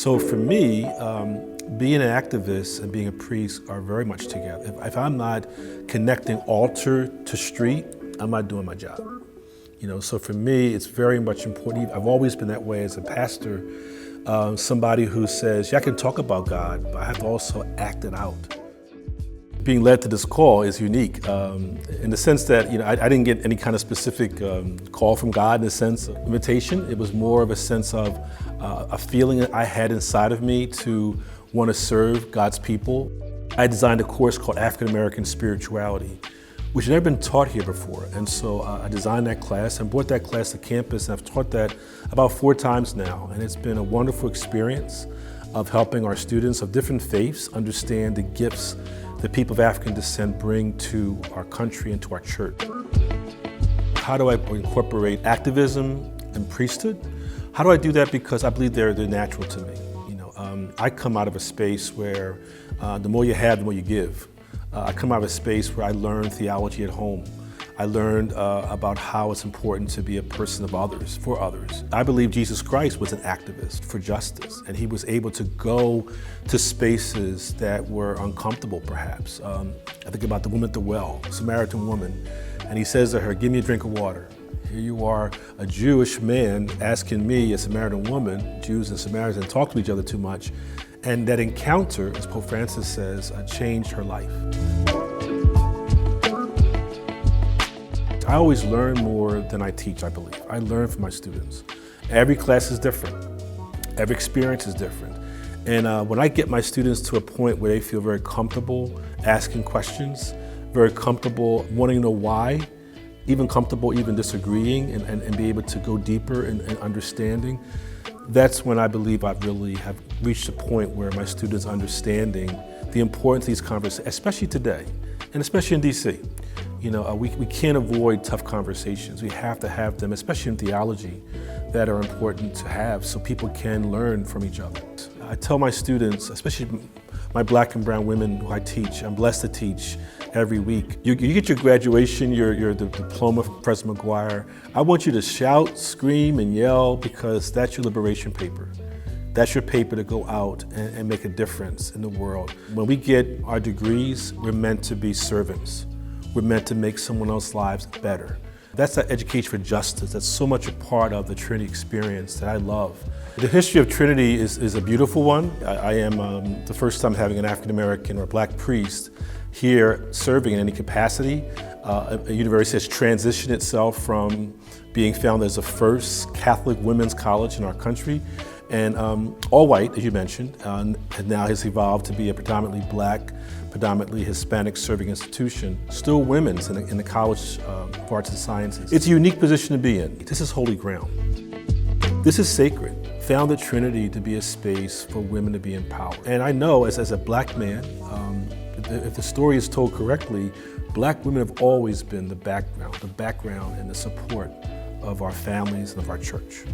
So for me, being an activist and being a priest are very much together. If I'm not connecting altar to street, I'm not doing my job. So for me, it's very much important. I've always been that way as a pastor, somebody who says, yeah, I can talk about God, but I have to also act it out. Being led to this call is unique in the sense that I didn't get any kind of specific call from God in the sense of invitation. It was more of a sense of a feeling that I had inside of me to want to serve God's people. I designed a course called African American Spirituality, which had never been taught here before. And so I designed that class and brought that class to campus, and I've taught that about 4 times now. And it's been a wonderful experience of helping our students of different faiths understand the gifts that people of African descent bring to our country and to our church. How do I incorporate activism and priesthood? How do I do that? Because I believe they're natural to me. I come out of a space where the more you have, the more you give. I come out of a space where I learned theology at home. I learned about how it's important to be a person of others, for others. I believe Jesus Christ was an activist for justice, and he was able to go to spaces that were uncomfortable, perhaps. I think about the woman at the well, Samaritan woman, and he says to her, "Give me a drink of water." Here you are, a Jewish man asking me, a Samaritan woman. Jews and Samaritans talk to each other too much. And that encounter, as Pope Francis says, changed her life. I always learn more than I teach, I believe. I learn from my students. Every class is different. Every experience is different. And when I get my students to a point where they feel very comfortable asking questions, very comfortable wanting to know why, even comfortable even disagreeing and be able to go deeper in understanding, that's when I believe I really have reached a point where my students are understanding the importance of these conversations, especially today, and especially in DC. We can't avoid tough conversations. We have to have them, especially in theology, that are important to have so people can learn from each other. I tell my students, especially my Black and brown women who I teach, I'm blessed to teach every week. You get your graduation, your diploma from President McGuire. I want you to shout, scream, and yell, because that's your liberation paper. That's your paper to go out and make a difference in the world. When we get our degrees, we're meant to be servants. We're meant to make someone else's lives better. That's that education for justice. That's so much a part of the Trinity experience that I love. The history of Trinity is a beautiful one. I am the first time having an African American or Black priest here serving in any capacity. A university has transitioned itself from being founded as the first Catholic women's college in our country, and all white, as you mentioned, and now has evolved to be a predominantly Black, predominantly Hispanic serving institution, still women's in the College of Arts and Sciences. It's a unique position to be in. This is holy ground. This is sacred. Founded Trinity to be a space for women to be empowered. And I know as a Black man, if the story is told correctly, Black women have always been the background and the support of our families and of our church.